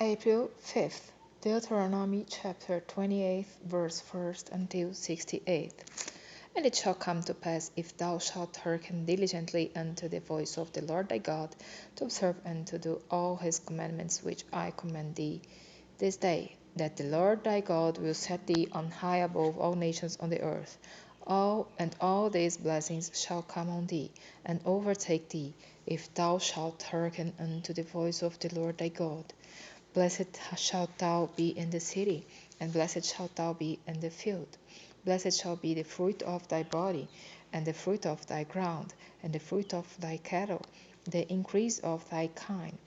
April 5th, Deuteronomy chapter 28, verse 1st until 68th. And it shall come to pass, if thou shalt hearken diligently unto the voice of the Lord thy God, to observe and to do all his commandments which I command thee this day, that the Lord thy God will set thee on high above all nations on the earth. All these blessings shall come on thee, and overtake thee, if thou shalt hearken unto the voice of the Lord thy God. Blessed shalt thou be in the city, and blessed shalt thou be in the field. Blessed shall be the fruit of thy body, and the fruit of thy ground, and the fruit of thy cattle, the increase of thy kine,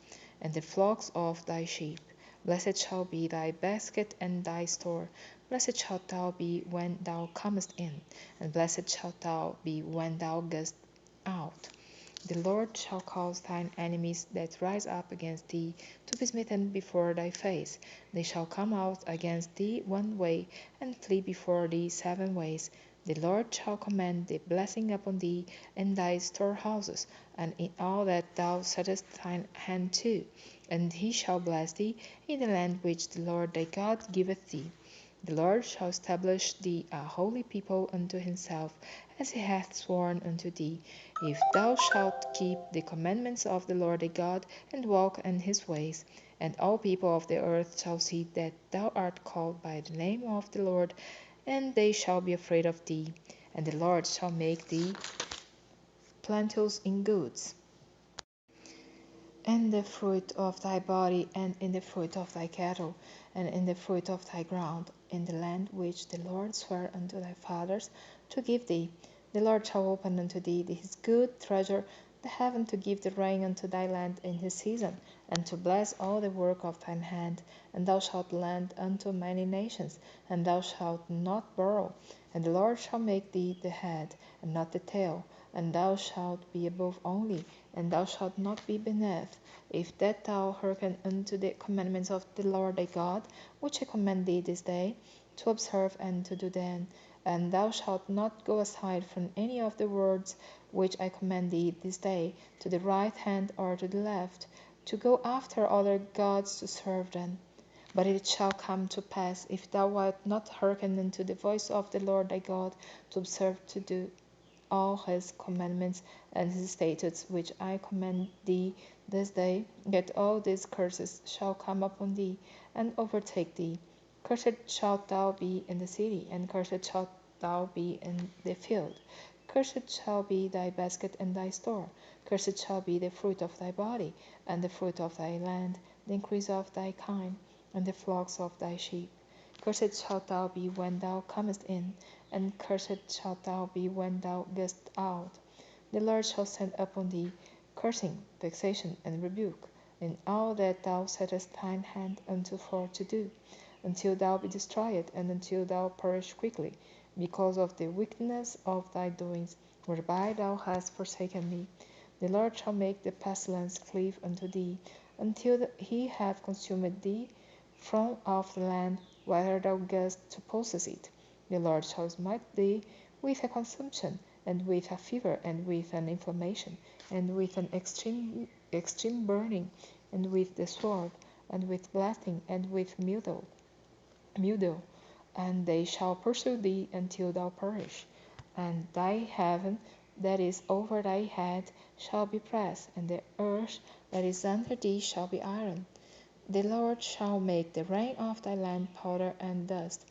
and the flocks of thy sheep. Blessed shall be thy basket and thy store. Blessed shalt thou be when thou comest in, and blessed shalt thou be when thou goest out. The Lord shall cause thine enemies that rise up against thee to be smitten before thy face. They shall come out against thee one way, and flee before thee 7 ways. The Lord shall command the blessing upon thee in thy storehouses, and in all that thou settest thine hand to. And he shall bless thee in the land which the Lord thy God giveth thee. The Lord shall establish thee a holy people unto himself, as he hath sworn unto thee, if thou shalt keep the commandments of the Lord thy God, and walk in his ways. And all people of the earth shall see that thou art called by the name of the Lord, and they shall be afraid of thee. And the Lord shall make thee plenteous in goods, in the fruit of thy body, and in the fruit of thy cattle, and in the fruit of thy ground, in the land which the Lord sware unto thy fathers to give thee. The Lord shall open unto thee his good treasure, the heaven, to give the rain unto thy land in his season, and to bless all the work of thine hand. And thou shalt lend unto many nations, and thou shalt not borrow. And the Lord shall make thee the head, and not the tail, and thou shalt be above only, and thou shalt not be beneath, if that thou hearken unto the commandments of the Lord thy God, which I command thee this day, to observe and to do them. And thou shalt not go aside from any of the words which I command thee this day, to the right hand or to the left, to go after other gods to serve them. But it shall come to pass, if thou wilt not hearken unto the voice of the Lord thy God, to observe to do all his commandments and his statutes which I command thee this day, that all these curses shall come upon thee and overtake thee. Cursed shalt thou be in the city, and cursed shalt thou be in the field. Cursed shall be thy basket and thy store. Cursed shall be the fruit of thy body, and the fruit of thy land, the increase of thy kine, and the flocks of thy sheep. Cursed shalt thou be when thou comest in, and cursed shalt thou be when thou goest out. The Lord shall send upon thee cursing, vexation, and rebuke, in all that thou settest thine hand unto for to do, until thou be destroyed, and until thou perish quickly, because of the wickedness of thy doings, whereby thou hast forsaken me. The Lord shall make the pestilence cleave unto thee, until he have consumed thee from off the land, whether thou goest to possess it. The Lord shall smite thee with a consumption, and with a fever, and with an inflammation, and with an extreme burning, and with the sword, and with blasting, and with mildew, and they shall pursue thee until thou perish. And thy heaven that is over thy head shall be brass, and the earth that is under thee shall be iron. The Lord shall make the rain of thy land powder and dust.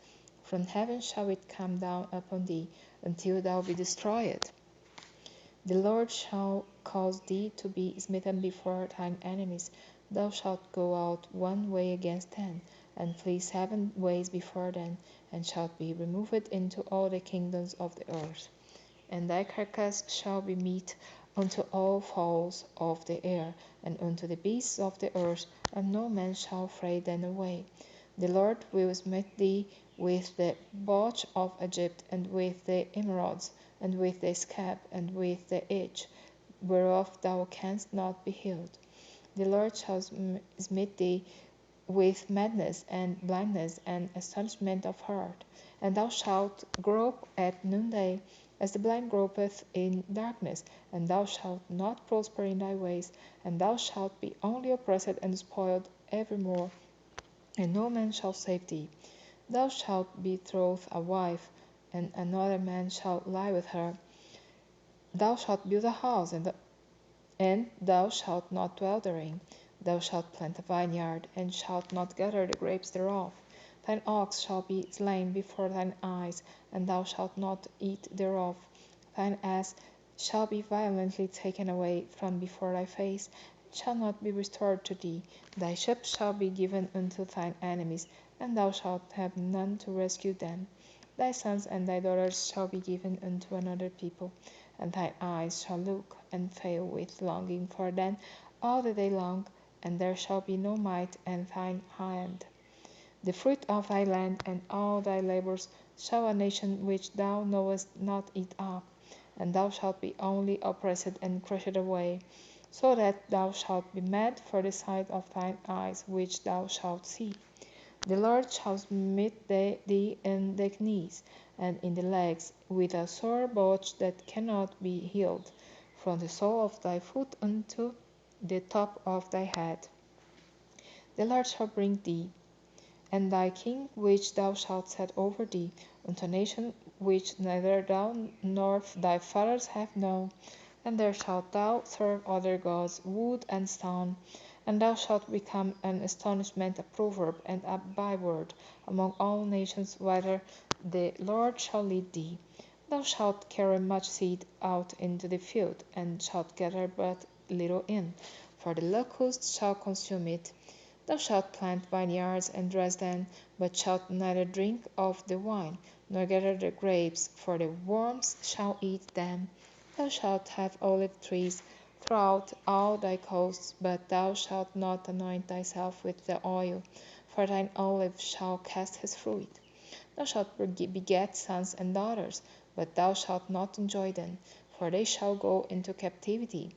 From heaven shall it come down upon thee, until thou be destroyed. The Lord shall cause thee to be smitten before thine enemies. Thou shalt go out one way against them, and flee 7 ways before them, and shalt be removed into all the kingdoms of the earth. And thy carcass shall be meat unto all fowls of the air, and unto the beasts of the earth, and no man shall fray them away. The Lord will smite thee with the botch of Egypt, and with the emeralds, and with the scab, and with the itch, whereof thou canst not be healed. The Lord shall smite thee with madness, and blindness, and astonishment of heart. And thou shalt grope at noonday, as the blind gropeth in darkness, and thou shalt not prosper in thy ways, and thou shalt be only oppressed and spoiled evermore. and no man shall save thee. Thou shalt betroth a wife, and another man shall lie with her. Thou shalt build a house, and thou shalt not dwell therein. Thou shalt plant a vineyard, and shalt not gather the grapes thereof. Thine ox shall be slain before thine eyes, and thou shalt not eat thereof. Thine ass shall be violently taken away from before thy face, and shall not be restored to thee. Thy sheep shall be given unto thine enemies, and thou shalt have none to rescue them. Thy sons and thy daughters shall be given unto another people, and thine eyes shall look and fail with longing for them all the day long, and there shall be no might in thine hand. The fruit of thy land and all thy labors shall a nation which thou knowest not eat up, and thou shalt be only oppressed and crushed away, so that thou shalt be mad for the sight of thine eyes which thou shalt see. The Lord shall smite thee in the knees, and in the legs, with a sore botch that cannot be healed, from the sole of thy foot unto the top of thy head. The Lord shall bring thee, and thy king which thou shalt set over thee, unto a nation which neither thou nor thy fathers have known, and there shalt thou serve other gods, wood and stone, and thou shalt become an astonishment, a proverb, and a byword among all nations, whither the Lord shall lead thee. Thou shalt carry much seed out into the field, and shalt gather but little in, for the locust shall consume it. Thou shalt plant vineyards and dress them, but shalt neither drink of the wine, nor gather the grapes, for the worms shall eat them. Thou shalt have olive trees throughout all thy coasts, but thou shalt not anoint thyself with the oil, for thine olive shall cast his fruit. Thou shalt beget sons and daughters, but thou shalt not enjoy them, for they shall go into captivity.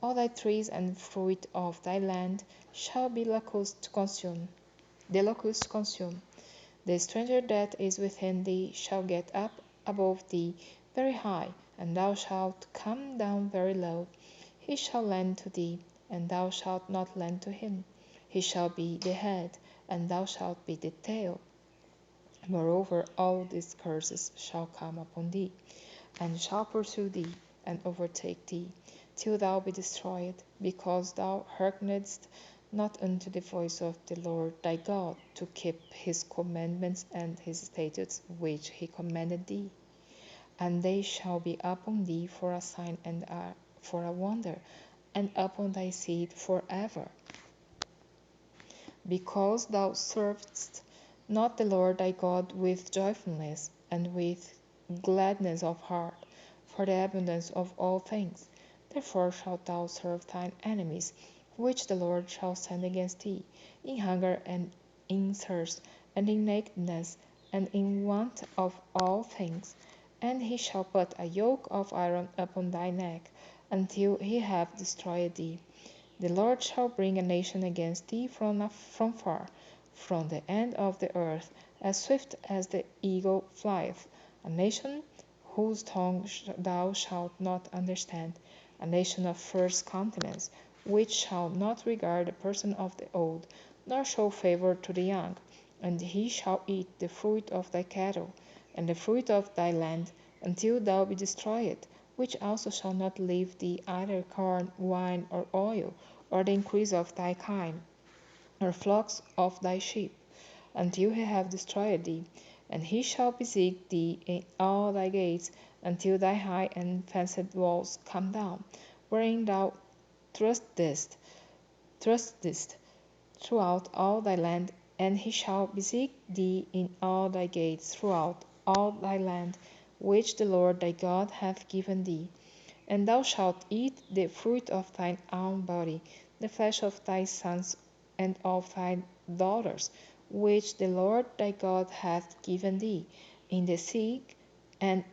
All thy trees and fruit of thy land shall be locusts consume. The locusts consume. The stranger that is within thee shall get up above thee very high, and thou shalt come down very low. He shall lend to thee, and thou shalt not lend to him. He shall be the head, and thou shalt be the tail. Moreover, all these curses shall come upon thee, and shall pursue thee, and overtake thee, till thou be destroyed, because thou hearkenedst not unto the voice of the Lord thy God, to keep his commandments and his statutes which he commanded thee. And they shall be upon thee for a sign and for a wonder, and upon thy seed forever. Because thou servest not the Lord thy God with joyfulness and with gladness of heart, for the abundance of all things. Therefore shalt thou serve thine enemies, which the Lord shall send against thee, in hunger and in thirst, and in nakedness, and in want of all things. And he shall put a yoke of iron upon thy neck, until he have destroyed thee. The Lord shall bring a nation against thee from far, from the end of the earth, as swift as the eagle flieth, a nation whose tongue thou shalt not understand, a nation of fierce countenance, which shall not regard the person of the old, nor show favor to the young. And he shall eat the fruit of thy cattle, and the fruit of thy land, until thou be destroyed, which also shall not leave thee either corn, wine, or oil, or the increase of thy kine, or flocks of thy sheep, until he have destroyed thee. And he shall besiege thee in all thy gates, until thy high and fenced walls come down, wherein thou trustest throughout all thy land. And he shall besiege thee in all thy gates throughout all thy land, which the Lord thy God hath given thee. And thou shalt eat the fruit of thine own body, the flesh of thy sons and of thy daughters, which the Lord thy God hath given thee, in the sick and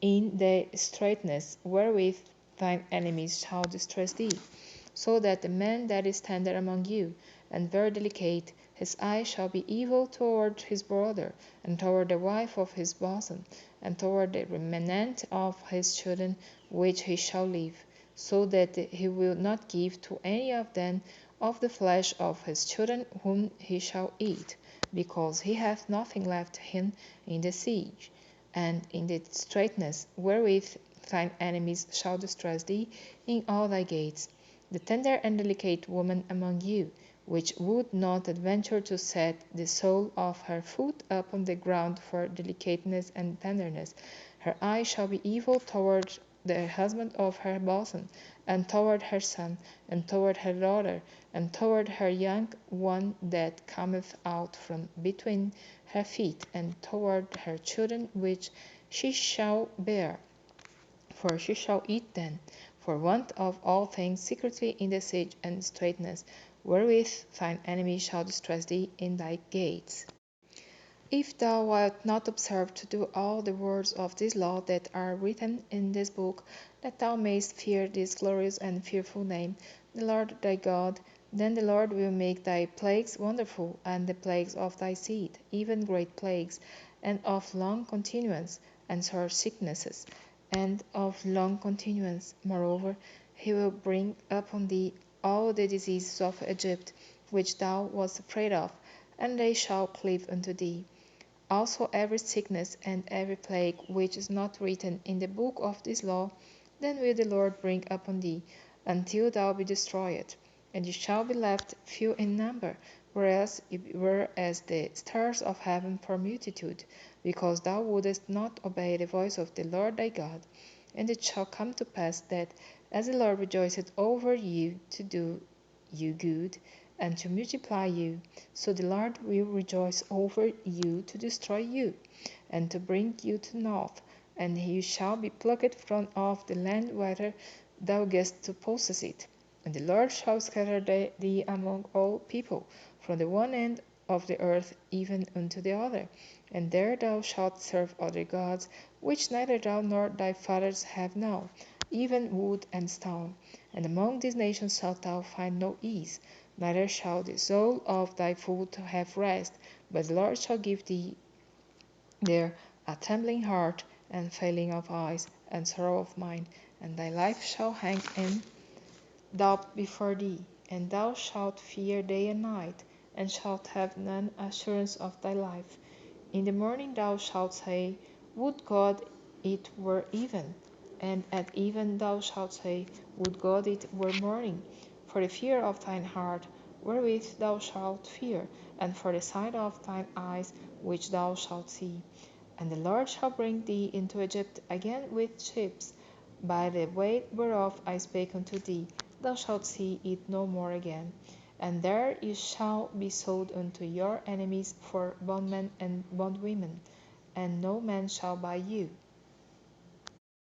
in the straitness wherewith thine enemies shall distress thee, so that the man that is tender among you, and very delicate, his eye shall be evil toward his brother, and toward the wife of his bosom, and toward the remnant of his children which he shall leave, so that he will not give to any of them of the flesh of his children whom he shall eat, because he hath nothing left him in the siege, and in the straitness wherewith thine enemies shall distress thee in all thy gates. The tender and delicate woman among you, which would not adventure to set the sole of her foot upon the ground for delicateness and tenderness, her eye shall be evil toward the husband of her bosom, and toward her son, and toward her daughter, and toward her young one that cometh out from between her feet, and toward her children which she shall bear, for she shall eat them, for want of all things secretly in the siege and straitness, wherewith thine enemy shall distress thee in thy gates. If thou wilt not observe to do all the words of this law that are written in this book, that thou mayst fear this glorious and fearful name, the Lord thy God, then the Lord will make thy plagues wonderful, and the plagues of thy seed, even great plagues, and of long continuance, and sore sicknesses, and of long continuance. Moreover, he will bring upon thee all the diseases of Egypt, which thou wast afraid of, and they shall cleave unto thee. Also every sickness and every plague which is not written in the book of this law, then will the Lord bring upon thee, until thou be destroyed, and ye shall be left few in number, whereas ye were as the stars of heaven for multitude, because thou wouldest not obey the voice of the Lord thy God. And it shall come to pass that, as the Lord rejoiceth over you to do you good, and to multiply you, so the Lord will rejoice over you to destroy you, and to bring you to naught, and you shall be plucked from off the land whither thou gest to possess it. And the Lord shall scatter thee among all people, from the one end of the earth even unto the other, and there thou shalt serve other gods, which neither thou nor thy fathers have known, even wood and stone. And among these nations shalt thou find no ease, neither shall the sole of thy foot have rest, but the Lord shall give thee there a trembling heart, and failing of eyes, and sorrow of mind, and thy life shall hang in doubt before thee, and thou shalt fear day and night, and shalt have none assurance of thy life. In the morning thou shalt say, Would God it were even! And at even thou shalt say, Would God it were morning! For the fear of thine heart, wherewith thou shalt fear, and for the sight of thine eyes, which thou shalt see. And the Lord shall bring thee into Egypt again with ships, by the way whereof I spake unto thee. Thou shalt see it no more again. And there you shall be sold unto your enemies for bondmen and bondwomen, and no man shall buy you.